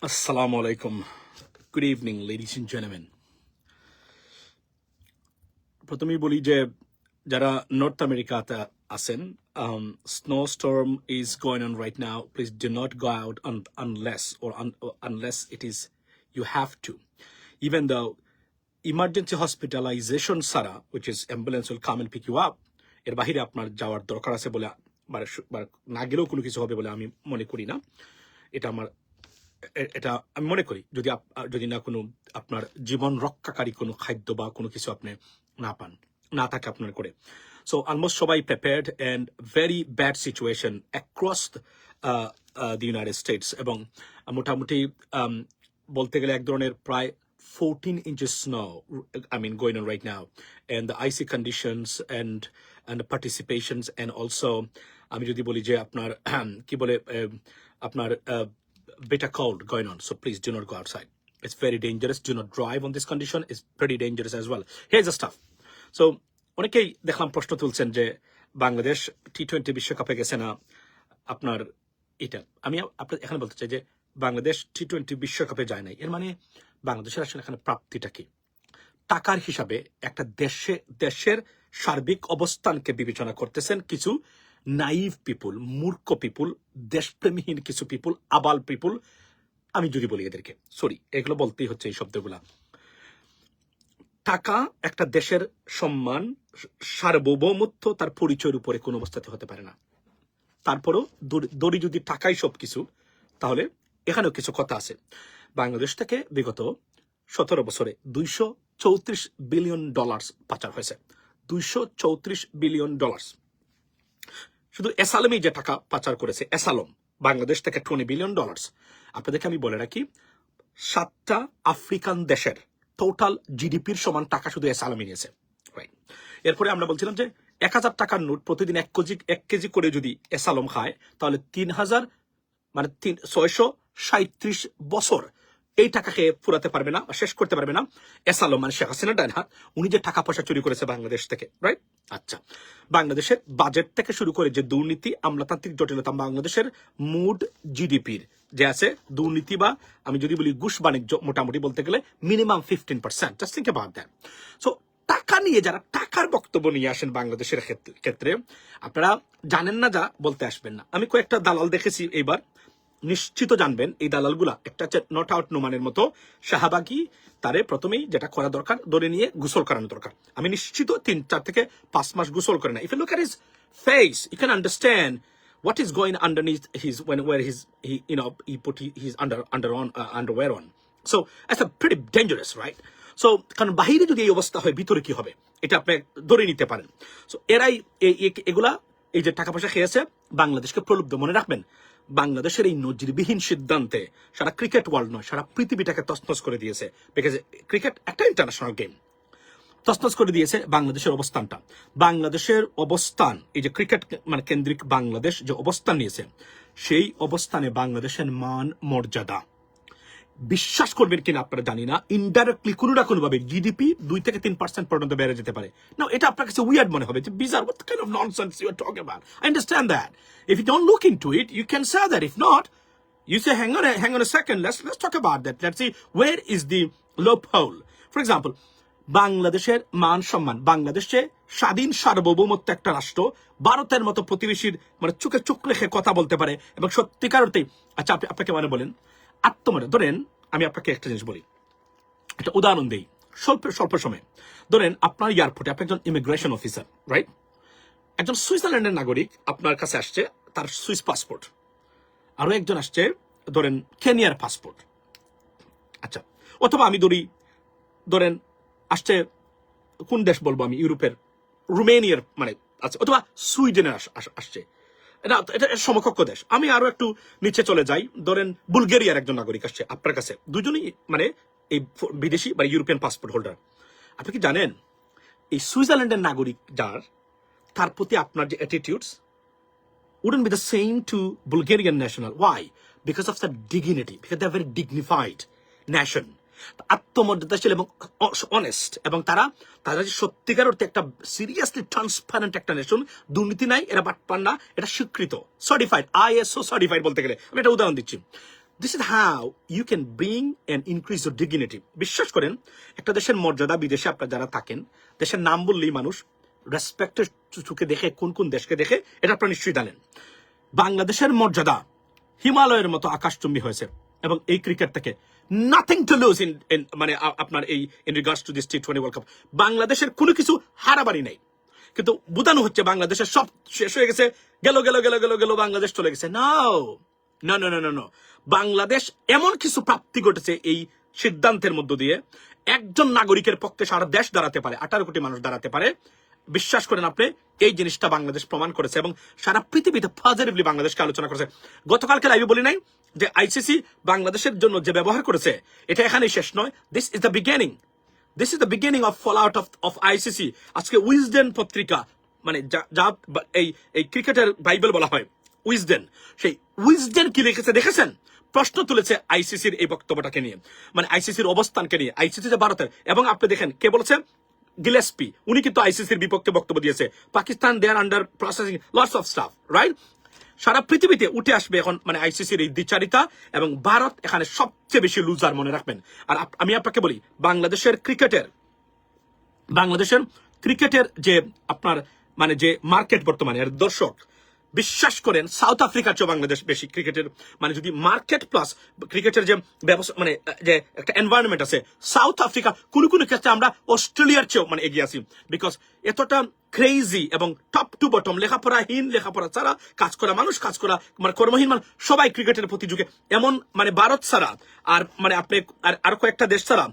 Assalamu alaikum. Good evening, ladies and gentlemen. প্রথমেই বলি যে যারা নর্থ আমেরিকাতে আছেন, snowstorm is going on right now. Please do not go out unless it is you have to. Even though emergency hospitalization ছাড়া, which is ambulance will come and pick you up, এর বাহিরে আপনার যাওয়ার দরকার আছে বলে না গেলেও কোনো কিছু হবে বলে আমি মনে করি না। এটা আমি মনে করি যদি না কোনো আপনার জীবন রক্ষাকারী কোনো খাদ্য বা কোনো কিছু আপনি না থাকে আপনার করে। সো অলমোস্ট সবাই prepared and very bad situation across the United states, এবং মোটামুটি বলতে গেলে এক ধরনের প্রায় 14 inches snow, going on right now, and the icy conditions and the participations, and also আমি যদি বলি যে আপনার কি বলে আপনার bitter cold going on. So please do not go outside. It's very dangerous. Do not drive on this condition. It's pretty dangerous as well. Here's the stuff. So অনেকেই দেখলাম প্রশ্ন তুলছেন যে বাংলাদেশ টি-20 বিশ্বকাপে গেছে না। আপনার এটা আমি আপনার এখানে বলতে চাই যে বাংলাদেশ টি-20 বিশ্বকাপে যায় নাই। এর মানে বাংলাদেশের আসলে এখানে প্রাপ্তিটা কি? টাকার হিসাবে একটা দেশের সার্বিক অবস্থানকে বিবেচনা করতেছেন কিছু নাইভ পিপুল, মূর্খ পিপুল, দেশপ্রেমীহীন কিছু পিপুল, আবাল পিপুল। আমি যদি বলি এদেরকে সরি, এগুলো বলতেই হচ্ছে এই শব্দগুলা। টাকা একটা দেশের সম্মান, সার্বভৌমত্ব, তার পরিচয়ের উপরে কোনো অবস্থাতে হতে পারে না। তারপরও দড়ি যদি টাকাই সবকিছু, তাহলে এখানেও কিছু কথা আছে। বাংলাদেশ থেকে বিগত 17 বছরে $234 বিলিয়ন পাচার হয়েছে। $234 বিলিয়ন। শুধু এসালমই যে টাকা পাচার করেছে, এসালম বাংলাদেশ থেকে $20 বিলিয়ন। আপনাদেরকে আমি বলে রাখি, 7টা আফ্রিকান দেশের টোটাল জিডিপির সমান টাকা শুধু এসালমই নিয়েছে। এরপরে আমরা বলছিলাম যে 1000 টাকার নোট প্রতিদিন 1 কেজি করে যদি এসালম খায়, তাহলে 637 বছর এই টাকাকে ফুরাতে পারবে না, শেষ করতে পারবে না এসালম, মানে শেখ হাসিনা ডাইন হাত, উনি যে টাকা পয়সা চুরি করেছে বাংলাদেশ থেকে। রাইট? আচ্ছা, বাংলাদেশের বাজেট থেকে শুরু করে যে দুর্নীতি, আমলাতান্ত্রিক জটিলতা, বাংলাদেশের মুড জিডিপির যে আছে দুর্নীতি বা আমি যদি বলি ঘুষ বাণিজ্য, মোটামুটি বলতে গেলে minimum 15%। Just think about that. So টাকা নিয়ে যারা টাকার বক্তব্য নিয়ে আসেন বাংলাদেশের ক্ষেত্রে, আপনারা জানেন না যা বলতে আসবেন না। আমি কয়েকটা দালাল দেখেছি এইবার, নিশ্চিত জানবেন এই দালালগুলা একটা নট আউট নোমানের মতো শাহবাগী, তারে প্রথমেই যেটা করা দরকার ধরে নিয়ে গোসল করানো দরকার। আমি নিশ্চিত 3-4 থেকে 5 মাস গোসল করে না। If you look at his face, you can understand what is going underneath his where he put his underwear on. So that's a pretty dangerous, right? So কারণ বাহিরে যদি এই অবস্থা হয়, ভিতরে কি হবে এটা আপনি ধরে নিতে পারেন। সো এরাই এগুলা এই যে টাকা পয়সা খেয়েছে বাংলাদেশকে প্রলুব্ধ। মনে রাখবেন, বাংলাদেশের এই নজিরবিহীন সিদ্ধান্তে সারা ক্রিকেট ওয়ার্ল্ড নয়, সারা পৃথিবীটাকে তছনছ করে দিয়েছে। বিকজ ক্রিকেট একটা ইন্টারন্যাশনাল গেম, তছনছ করে দিয়েছে বাংলাদেশের অবস্থানটা। বাংলাদেশের অবস্থান, এই যে ক্রিকেট মানে কেন্দ্রিক বাংলাদেশ যে অবস্থান নিয়েছে, সেই অবস্থানে বাংলাদেশের মান মর্যাদা, বিশ্বাস করবেন কিনা আপনারা জানি না, ইনডাইরেক্টলি কোনো না কোনো ভাবে জিডিপি 2-3% পর্যন্ত বেড়ে যেতে পারে। না, এটা আপনার কাছে উইয়ার্ড মনে হবে যে bizarre, what kind of nonsense you are talking about. I understand that. If you don't look into it, you can say that. If not, you say hang on a second, let's talk about that. Let's see where is the loophole. For example, বাংলাদেশের মান সম্মান, বাংলাদেশে স্বাধীন সার্বভৌমত্ব একটা রাষ্ট্র, ভারতের মতো প্রতিবেশীর মানে চোখে চোখ রেখে কথা বলতে পারে এবং সত্যিকার অর্থে, আচ্ছা আপনাকে মানে বলেন আত্মমর্যাদা। ধরেন আমি আপনাকে একটা জিনিস বলি, একটা উদাহরণ দিই স্বল্প সময়ে। ধরেন আপনার এয়ারপোর্টে আপনি একজন ইমিগ্রেশন অফিসার, রাইট? একজন সুইজারল্যান্ডের নাগরিক আপনার কাছে আসছে, তার সুইস পাসপোর্ট। আরো একজন আসছে ধরেন কেনিয়ার পাসপোর্ট। আচ্ছা, অথবা আমি ধরেন আসছে কোন দেশ বলবো আমি, ইউরোপের রোমেনিয়ার মানে আছে, অথবা সুইডেনের আসছে। এটা সমকক্ষ দেশ। আমি আরো একটু নিচে চলে যাই, ধরেন বুলগেরিয়ার একজন নাগরিক আসছে আপনার কাছে, দুজনই মানে এই বিদেশি বা ইউরোপিয়ান পাসপোর্ট হোল্ডার। আপনি কি জানেন এই সুইজারল্যান্ডের নাগরিক যার, তার প্রতি আপনার যে attitudes wouldn't be the same to Bulgarian national. Why? Because of the dignity, because they are very dignified nation. আত্মমর্যাদাশীল এবং অনেস্ট, এবং তারা যে সত্যিকার অর্থে একটা সিরিয়াসলি ট্রান্সপারেন্ট একটা নেশন, দুর্নীতি নাই, এরা বাটপার না, এটা স্বীকৃত, সার্টিফাইড, ISO সার্টিফাইড বলতে গেলে। আমি একটা উদাহরণ দিচ্ছি, this is how you can bring and increase your dignity. বিশ্বাস করেন, একটা দেশের মর্যাদা, বিদেশে আপনারা যারা থাকেন, দেশের নাম বললেই মানুষ রেসপেক্টের চোখে দেখে, কোন কোন দেশকে দেখে এটা আপনারা নিশ্চয়ই জানেন। বাংলাদেশের মর্যাদা হিমালয়ের মতো আকাশচুম্বী হয়েছে, এবং এই ক্রিকেট থেকে নাথিং টু লুজ ইন মানে আপনার এই in regards to this T20 world cup. বাংলাদেশের কোনো কিছু হারাবাড়ি নেই, কিন্তু বুঝানো হচ্ছে বাংলাদেশের সব শেষ হয়ে গেছে, গেল গেল গেল গেল গেল বাংলাদেশ চলে গেছে। নাও, না না না না, বাংলাদেশ এমন কিছু প্রাপ্তি ঘটেছে এই সিদ্ধান্তের মধ্য দিয়ে। একজন নাগরিকের পক্ষে সারা দেশ দাঁড়াতে পারে, 18 কোটি মানুষ দাঁড়াতে পারে। বিশ্বাস করেন আপনি, এই জিনিসটা বাংলাদেশ প্রমাণ করেছে, এবং সারা পৃথিবীতে পজিটিভলি বাংলাদেশকে আলোচনা করেছে। গতকালকে লাইভে বলি নাই যে আইসিসি বাংলাদেশের জন্য যে ব্যবহার করেছে, এটা এখানেই শেষ নয়। This is the beginning, this is the beginning of fall out of ICC. আজকে উইজডেন পত্রিকা, মানে যা এই ক্রিকেটের বাইবেল বলা হয় উইজডেন, সেই উইজডেন কি লিখেছে দেখেছেন? প্রশ্ন তুলেছে আইসিসির এই বক্তব্যটাকে নিয়ে, মানে আইসিসির অবস্থানকে নিয়ে, আইসিসি যে ভারতের। এবং আপনি দেখেন কে বলেছে, গিলেস্পি, উনি কিন্তু আইসিসির বিপক্ষে বক্তব্য দিয়েছে। Pakistan they are under processing lots of stuff, right? সারা পৃথিবীতে উঠে আসবে এখন মানে আইসিসির এই দ্বিচারিতা, এবং ভারত এখানে সবচেয়ে বেশি লুজার, মনে রাখবেন। আর আমি আপনাকে বলি, বাংলাদেশের ক্রিকেটের যে আপনার মানে যে মার্কেট বর্তমানে, এর দর্শক, বিশ্বাস করেন সাউথ আফ্রিকার চেয়ে বাংলাদেশ বেশি ক্রিকেটের, মানে যদি মার্কেট প্লাস ক্রিকেটের যে ব্যবস্থা, মানে যে একটা এনভায়রনমেন্ট আছে, সাউথ আফ্রিকা কোন কোন ক্ষেত্রে আমরা অস্ট্রেলিয়ার চেয়েও মানে এগিয়ে আছি। বিকজ এতটা ক্রেজি এবং টপ টু বটম, লেখাপড়াহীন, লেখাপড়া ছাড়া কাজ করা মানুষ, কাজ করা মানে কর্মহীন মানুষ, সবাই ক্রিকেটের প্রতি ঝুঁকে। এমন মানে ভারত ছাড়া আর মানে আপনি আর কয়েকটা দেশ ছাড়া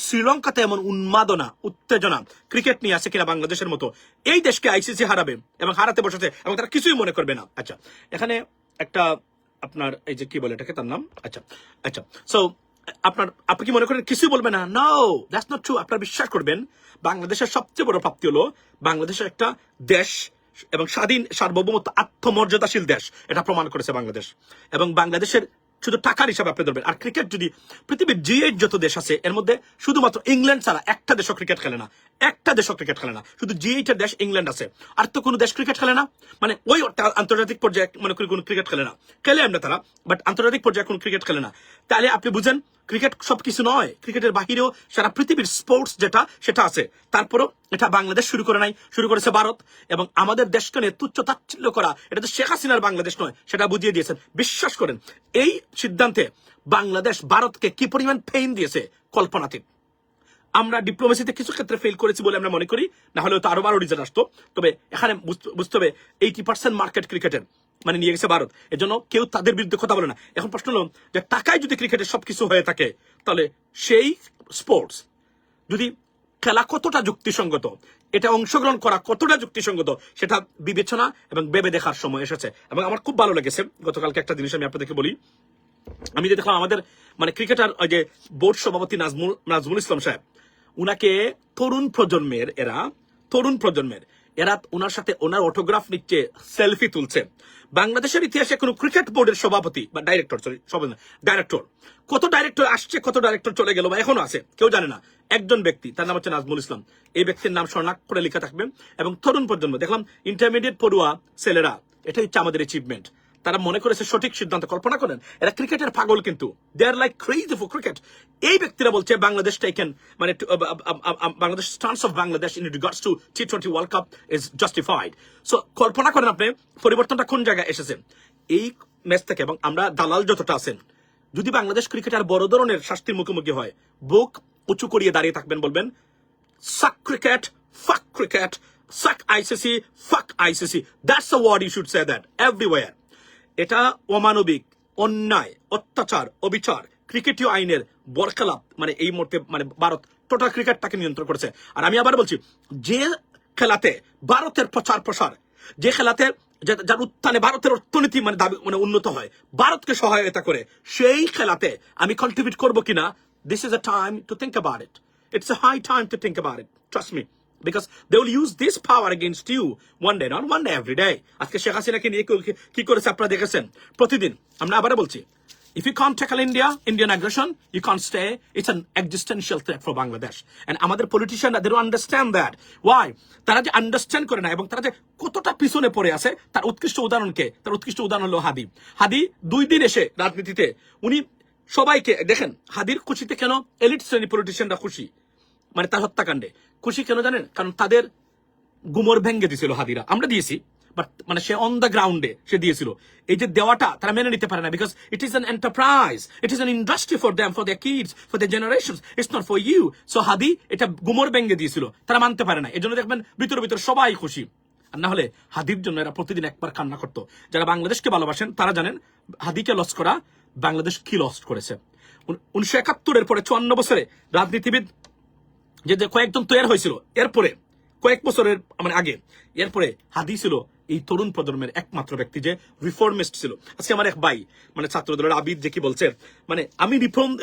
শ্রীলঙ্কাতে এমন উন্মাদনা, উত্তেজনা ক্রিকেট নিয়ে আছে কিনা বাংলাদেশের মতো। এই দেশকে আইসিসি হারাবে এবং হারাতে বসেছে, এবং তারা কিছুই মনে করবে না। আচ্ছা, এখানে একটা আপনার এই যে কি বলে এটাকে, তার নাম, আচ্ছা আচ্ছা, সো আপনি কি মনে করেন কিছুই বলবে না? No, that's not true. আপনারা বিশ্বাস করবেন, বাংলাদেশের সবচেয়ে বড় প্রাপ্তি হলো বাংলাদেশের একটা দেশ এবং স্বাধীন, সার্বভৌমত্ব, আত্মমর্যাদাশীল দেশ, এটা প্রমাণ করেছে বাংলাদেশ। এবং বাংলাদেশের শুধু টাকার হিসাবে আপনি ধরবেন। আর ক্রিকেট যদি পৃথিবীর G8 যত দেশ আছে, এর মধ্যে শুধুমাত্র ইংল্যান্ড ছাড়া একটা দেশও ক্রিকেট খেলে না, একটা দেশও ক্রিকেট খেলে না। শুধু G8 এর দেশ ইংল্যান্ড আছে, আর তো কোনো দেশ ক্রিকেট খেলে না। মানে ওই আন্তর্জাতিক পর্যায়ে মনে করি কোনো ক্রিকেট খেলে না, খেলে আমরা তারা, বাট আন্তর্জাতিক পর্যায়ে কোনো ক্রিকেট খেলে না। তাহলে আপনি বুঝেন, ক্রিকেট সবকিছু নয়, ক্রিকেটের বাহিরেও সারা পৃথিবীর স্পোর্টস যেটা সেটা আছে। তারপরও এটা বাংলাদেশ শুরু করে নাই, শুরু করেছে ভারত। এবং আমাদের দেশকে নিয়ে তুচ্ছ তাচ্ছিল্য করা, এটা তো শেখ হাসিনার বাংলাদেশ নয়, সেটা বুঝিয়ে দিয়েছেন। বিশ্বাস করেন, এই সিদ্ধান্তে বাংলাদেশ ভারতকে কি পরিমাণ পেইন দিয়েছে কল্পনাতীত। আমরা ডিপ্লোমেসিতে কিছু ক্ষেত্রে ফেল করেছি বলে আমরা মনে করি, না হলে তো আরো রিজন আসতো। তবে এখানে বুঝতে হবে 80% মার্কেট ক্রিকেটের মানে নিয়ে গেছে ভারত, এজন্য কেউ তাদের বিরুদ্ধে কথা বলে না। এখন প্রশ্ন হলো যে টাকায় যদি ক্রিকেটের সবকিছু হয়ে থাকে, তাহলে সেই স্পোর্টস যদি খেলা কতটা যুক্তিসঙ্গত, এটা অংশগ্রহণ করা কতটা যুক্তিসঙ্গত, সেটা বিবেচনা এবং ভেবে দেখার সময় এসেছে। এবং আমার খুব ভালো লেগেছে গতকালকে একটা জিনিস আমি আপনাদেরকে বলি। আমি যে দেখলাম আমাদের মানে ক্রিকেটার ওই যে বোর্ড সভাপতি নাজমুল ইসলাম সাহেব, উনাকে তরুণ প্রজন্মের এরা ওনার সাথে ওনার অটোগ্রাফ নিচ্ছে, সেলফি তুলছে। বাংলাদেশের ইতিহাসে কোনো ক্রিকেট বোর্ডের সভাপতি বা ডাইরেক্টর, কত ডাইরেক্টর আসছে, কত ডাইরেক্টর চলে গেল বা এখনো আছে, কেউ জানে না। একজন ব্যক্তি, তার নাম হচ্ছে নাজমুল ইসলাম। এই ব্যক্তির নাম স্বর্ণাক্ষরে লেখা থাকবে। এবং তরুণ প্রজন্ম দেখলাম, ইন্টারমিডিয়েট পড়ুয়া ছেলেরা, এটাই হচ্ছে আমাদের অ্যাচিভমেন্ট। তারা মনে করেছে সঠিক সিদ্ধান্ত। কল্পনা করেন, এরা ক্রিকেটের পাগল, কিন্তু they are like crazy for cricket. এই ব্যক্তিরা বলছে বাংলাদেশ টেকেন মানে Bangladesh stance of Bangladesh in regards to টি20 world cup is justified. So কল্পনা করেন আপনি পরিবর্তনটা কোন জায়গায় এসেছে এই ম্যাচ থেকে। এবং আমরা দালাল যতটা আছেন, যদি বাংলাদেশ ক্রিকেট আর বড় ধরনের শাস্তির মুখোমুখি হয়, বুক উঁচু করিয়ে দাঁড়িয়ে থাকবেন, বলবেন suck cricket, fuck cricket, suck ICC, fuck ICC. That's a word you should say that everywhere. এটা অমানবিক, অন্যায়, অত্যাচার, অবিচার, ক্রিকেটীয় আইনের বরখেলাপ। মানে এই মুহূর্তে মানে ভারত টোটাল ক্রিকেটটাকে নিয়ন্ত্রণ করেছে। আর আমি আবার বলছি, যে খেলাতে ভারতের প্রসার, যে খেলাতে যার উত্থানে ভারতের অর্থনীতি মানে দাবি মানে উন্নত হয়, ভারতকে সহায়তা করে, সেই খেলাতে আমি কন্ট্রিবিউট করবো কিনা, this is a time to think about it. It's a high time to think about it, trust me, because they will use this power against you one day, not one day, every day. আজকে শেখ হাসিনাকে নিয়ে কি করেছে আপনারা দেখেছেন। প্রতিদিন আমরা আবার বলছি, If you can't tackle Indian aggression, you can't stay. It's an existential threat for Bangladesh. And আমাদের politician, they don't understand that. Why? তারা যে understand করে না এবং তারা যে কতটা পিছনে পড়ে আছে তার উৎকৃষ্ট উদাহরণ হলো হাদি। হাদি 2 দিন এসে রাজনীতিতে উনি সবাইকে দেখেন, হাদির খুশিতে কেন এলিট শ্রেণী পলিটিশিয়ানরা খুশি, মানে তার হত্যাকাণ্ডে খুশি কেন জানেন? কারণ তাদের গুমর ভেঙ্গে দিয়েছিল হাদিরা, আমরা দিয়েছি, বাট মানে সে অন দ্য গ্রাউন্ডে সে দিয়েছিল। এই যে দেওয়াটা তারা মেনে নিতে পারে না, because it is an enterprise, it is an industry for them, for their kids, for their generations, it's not for you. So Hadi এটা গুমর ভেঙ্গে দিয়েছিল, তারা মানতে পারে না, এজন্য দেখবেন ভিতর সবাই খুশি। আর না হলে হাদির জন্য এরা প্রতিদিন একবার কান্না করতো। যারা বাংলাদেশকে ভালোবাসেন তারা জানেন হাদিকে লস করা বাংলাদেশ কি লস করেছে। 1971-এর পরে 54 বছরে রাজনীতিবিদ যে কয়েকজন তৈরি হয়েছিল, এরপরে কয়েক বছরের মানে আগে, এরপরে হাদি ছিল এই তরুণ প্রজন্মের একমাত্র ব্যক্তি যে রিফর্মিস্ট ছিল। আজকে আমার এক ভাই মানে ছাত্র দলের আবিদ যে কি বলছে, মানে আমি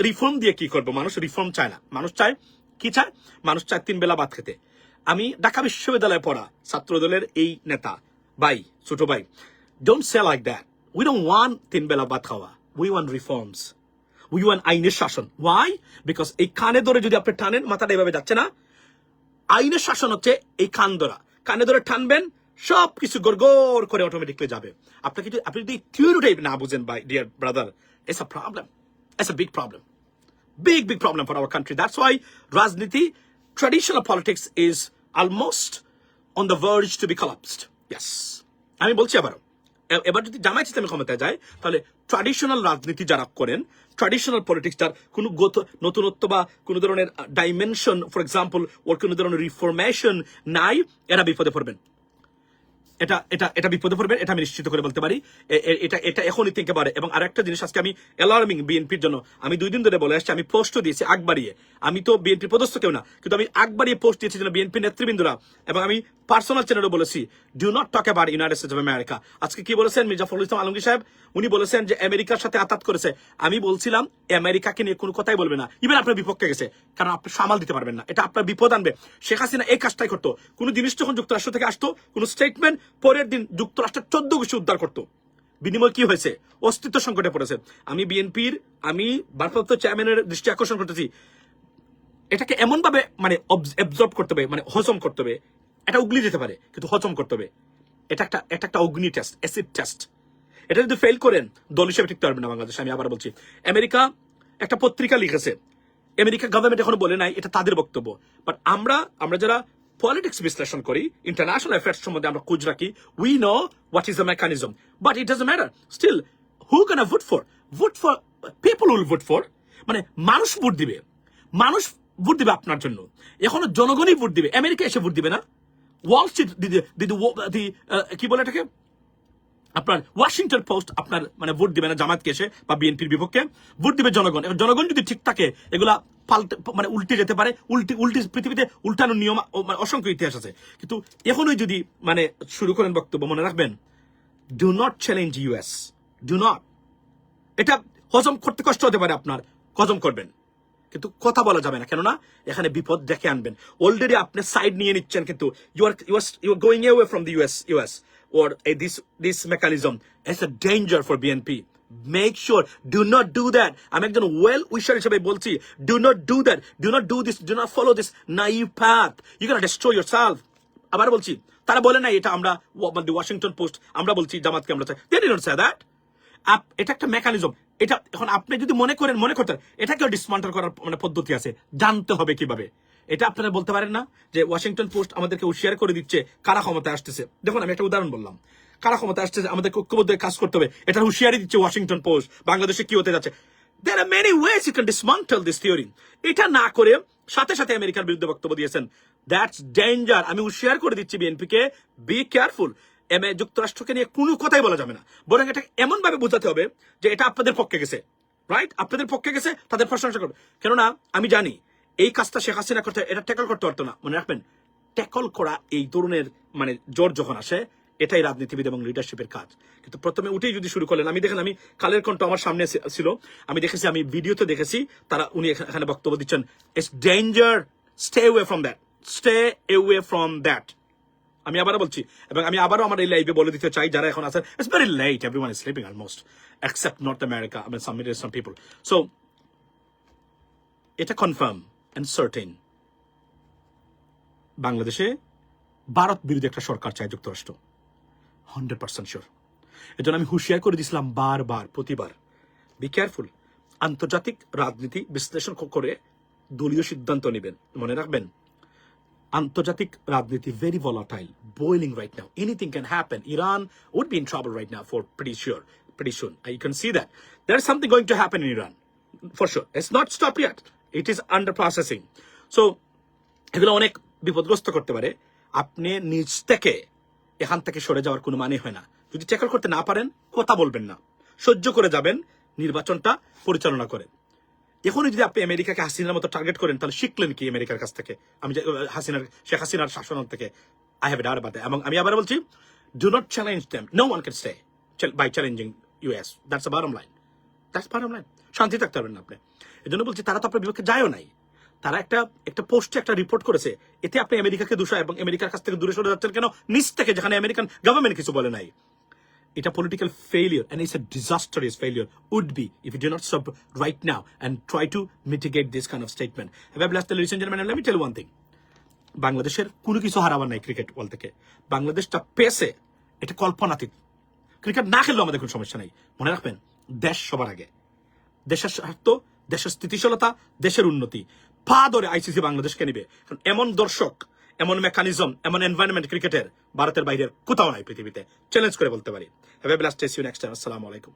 রিফর্ম দিয়ে কি করবো? মানুষ রিফর্ম চায় না, মানুষ চায় কি চায়? মানুষ চায় 3 বেলা ভাত খেতে। আমি ঢাকা বিশ্ববিদ্যালয়ে পড়া ছাত্র দলের এই নেতা ভাই, ছোট ভাই, don't say like that. We don't want 3 বেলা ভাত খাওয়া, we want reforms, we want আইনের শাসন। ওয়াই? বিকজ এই কানে ধরে যদি আপনি টানেন, মাথাটা এভাবে যাচ্ছে না। আইনের শাসন হচ্ছে এই কানে ধরে টানবেন, সবকিছু গড়গড় করে অটোমেটিকলি যাবে। আপনি যদি থিওরিটাই না বুঝেন, ভাই dear brother, it's a problem, it's a big problem, big problem for our country. That's why রাজনীতি, traditional politics is almost on the verge to be collapsed. Yes, আমি বলছি আবার, এবার যদি জামায়াত ইসলামী ক্ষমতায় যায় তাহলে ট্র্যাডিশনাল রাজনীতি যারা করেন, ট্র্যাডিশনাল পলিটিক্স যার কোনো নতুনত্ব বা কোনো ধরনের ডাইমেনশন, ফর এক্সাম্পল ওর কোনো ধরনের রিফরমেশন নাই, এরা বিপদে পড়বেন। এটা বিপদে পড়বেন, এটা আমি নিশ্চিত করে বলতে পারি। এটা এখনই থেকে পারে। এবং আরেকটা জিনিস আজকে আমি অ্যালার্মিং বিএনপির জন্য, আমি 2 দিন ধরে বলে আসছি, আমি পোস্টও দিয়েছি আগ বাড়িয়ে। আমি তো বিএনপির পদস্থ কেউ না, কিন্তু আমি আগ বাড়িয়ে পোস্ট দিয়েছি যেন বিএনপি নেতৃবৃন্দরা, এবং আমি পার্সোনাল চ্যানেলও বলেছি, do not talk about United states of America. আজকে কি বলেছেন মির্জা ফখরুল ইসলাম আলমগীর সাহেব? উনি বলেছেন যে আমেরিকার সাথে আতাত করেছে। আমি বলছিলাম আমেরিকাকে নিয়ে কোনো কথাই বলবে না, ইভেন আপনার বিপক্ষে গেছে, কারণ আপনি সামাল দিতে পারবেন না, এটা আপনার বিপদ আনবে। শেখ হাসিনা এই কাজটাই করতো। কোনো জিনিস যখন যুক্তরাষ্ট্র থেকে আসতো, কোনো স্টেটমেন্ট, পরের দিন যুক্তরাষ্ট্রের 14 গোষ্ঠী উদ্ধার করতো। বিনিময় কি হয়েছে? অস্তিত্ব সংকটে পড়েছে। আমি বিএনপির ভারপ্রাপ্ত চেয়ারম্যানের দৃষ্টি আকর্ষণ করতেছি, এটাকে এমন ভাবে মানে অবজর্ভ করতে হবে, মানে হজম করতে হবে। এটা উগলি যেতে পারে, কিন্তু হজম করতে হবে। এটা একটা অগ্নি টেস্ট, অ্যাসিড টেস্ট। এটা যদি ফেল করেন, দল হিসেবে টিকতে পারবে না বাংলাদেশ। আমি আবার বলছি, আমেরিকা একটা পত্রিকা লিখেছে, আমেরিকা গভর্নমেন্ট এখনো বলে নাই, এটা তাদের বক্তব্য। বাট আমরা যারা পলিটিক্স বিশ্লেষণ করি, ইন্টারন্যাশনাল অ্যাফেয়ার্স সম্বন্ধে আমরা খোঁজ রাখি, we know what is the mechanism, but it doesn't matter. Still who can vote for people will vote for, মানে মানুষ ভোট দিবে, মানুষ ভোট দিবে আপনার জন্য। এখনো জনগণই ভোট দিবে, আমেরিকা এসে ভোট দিবে না। ওয়াল স্ট্রিট কি বলে এটাকে, আপনার ওয়াশিংটন পোস্ট আপনার মানে ভোট দিবে না জামায়াতকে এসে বা বিএনপির বিপক্ষে, ভোট দিবে জনগণ। জনগণ যদি ঠিক থাকে, এগুলা পাল্টে মানে উল্টে যেতে পারে। উল্টে পৃথিবীতে উল্টানোর নিয়ম মানে অসংখ্য ইতিহাস আছে। কিন্তু এখনই যদি মানে শুরু করেন বক্তব্য, মনে রাখবেন, do not challenge US, do not. এটা হজম করতে কষ্ট হতে পারে আপনার, হজম করবেন, কিন্তু কথা বলা যাবে না, কেননা এখানে বিপদ ডেকে আনবেন। অলরেডি আপনি সাইড নিয়ে নিচ্ছেন, কিন্তু you are going away from the US or this mechanism is a danger for BNP. Make sure, do not do that. আমি একজন ওয়েল উইশার হিসেবে বলছি, do not do that, do not do this, do not follow this naive path. You're gonna destroy yourself. আবার বলছি, তারা বলে না এটা আমরা ওয়াশিংটন পোস্ট, আমরা বলছি জামাতকে আমরা চাই, they didn't say that. এটা একটা মেকানিজম। এটা এখন আপনি যদি মনে করতেন এটাকেও ডিসমান্টল করার মানে পদ্ধতি আছে, জানতে হবে কিভাবে। এটা আপনারা বলতে পারেন না যে ওয়াশিংটন পোস্ট আমাদেরকে হুঁশিয়ার করে দিচ্ছে কারা ক্ষমতায় আসতেছে। দেখুন, আমি একটা উদাহরণ বললাম, কারা ক্ষমতায় আসতেছে, আমাদেরকে ঐক্যবদ্ধ কাজ করতে হবে, এটা হুঁশিয়ারি দিচ্ছে ওয়াশিংটন পোস্ট। বাংলাদেশে কি হতে যাচ্ছে, there are many ways you can dismantle this theory. এটা না করে সাথে সাথে আমেরিকার বিরুদ্ধে বক্তব্য দিয়েছেন, দ্যাটস ডেঞ্জার। আমি হুঁশিয়ার করে দিচ্ছি বিএনপিকে, বি কেয়ারফুল। যুক্তরাষ্ট্রকে নিয়ে কোনো কথাই বলা যাবে না, বরং এটা এমন ভাবে বোঝাতে হবে যে এটা আপনাদের পক্ষে গেছে, রাইট? আপনাদের পক্ষে গেছে, তাদের প্রশংসা করবে। কেননা আমি জানি এই কাজটা শেখ হাসিনা করতে, এটা ট্যাকল করতে পারতো না। মনে রাখবেন, ট্যাকল করা এই ধরনের মানে জোর যখন আসে, এটাই রাজনীতিবিদ এবং লিডারশিপের কাজ। কিন্তু প্রথমে উঠেই যদি শুরু করলেন, আমি দেখেন, আমি কালের কণ্ঠ আমার সামনে ছিল, আমি দেখেছি, আমি ভিডিওতে দেখেছি, উনি এখানে বক্তব্য দিচ্ছেন, it's danger, stay away from that, stay away from that. আমি আবারও বলছি, এবং আমি আবারও আমার এই লাইভে বলে দিতে চাই যারা এখন আছেন, it's very late, everyone is sleeping almost except North America, I mean some people. So এটা কনফার্ম এন্ড সার্টেন, বাংলাদেশে ভারত বিরোধী একটা সরকার চায় যুক্তরাষ্ট্র, 100% শিওর। এজন্য আমি হুঁশিয়ার করে দিয়েছিলাম বারবার, প্রতিবার, বি কেয়ারফুল। আন্তর্জাতিক রাজনীতি বিশ্লেষণ করে দলীয় সিদ্ধান্ত নেবেন, মনে রাখবেন আন্তর্জাতিক রাজনীতি very volatile, boiling right now. Anything can happen. Iran would be in trouble right now for pretty soon. You can see that. There is something going to happen in Iran, for sure. It's not stopped yet. It is under processing. So, এগুলো অনেক বিপদগ্রস্ত করতে পারে। আপনি নিজ থেকে এখান থেকে সরে যাওয়ার কোনো মানে হয় না। যদি ট্যাকল করতে না পারেন, কথা বলবেন না, সহ্য করে যাবেন, নির্বাচনটা পরিচালনা করেন। এখনই যদি আপনি আমেরিকাকে হাসিনার মতো টার্গেট করেন, তাহলে শিখলেন কি আমেরিকার কাছ থেকে? আমি শেখ হাসিনার শাসন থেকে I have a doubt about that. এবং আমি আবার বলছি, do not challenge them, no one can stay by challenging US, that's the bottom line, শান্তি থাকতে পারবেন না আপনি। এই জন্য বলছি, তারা তো আপনার বিপক্ষে যায়ও নাই, তারা একটা পোস্টে একটা রিপোর্ট করেছে, এতে আপনি আমেরিকাকে দোষায় এবং আমেরিকার কাছ থেকে দূরে সরে যাচ্ছেন কেন নিজ থেকে, যেখানে আমেরিকান গভর্নমেন্ট কিছু বলে নাই। It's a political failure, and it's a disastrous failure, would be, if you do not stop right now and try to mitigate this kind of statement. Have I blessed, ladies and gentlemen, and let me tell you one thing. বাংলাদেশের কোনো কিছু হারাবার নাই cricket world থেকে। বাংলাদেশটা পেসে, এটা কল্পনাতীত। Cricket না খেললেও আমাদের কোনো সমস্যা নেই। মনে রাখবেন, দেশ সবার আগে, দেশের স্বার্থ, দেশের স্থিতিশীলতা, দেশের উন্নতি পা ধরে আইসিসি বাংলাদেশকে নিবে। কারণ এমন দর্শক, এমন মেকানিজম, এমন এনভায়রনমেন্ট ক্রিকেটের ভারতের বাইরের কোথাও নাই পৃথিবীতে, চ্যালেঞ্জ করে বলতে পারি। Have a blast day, see you next time. আসসালামু আলাইকুম।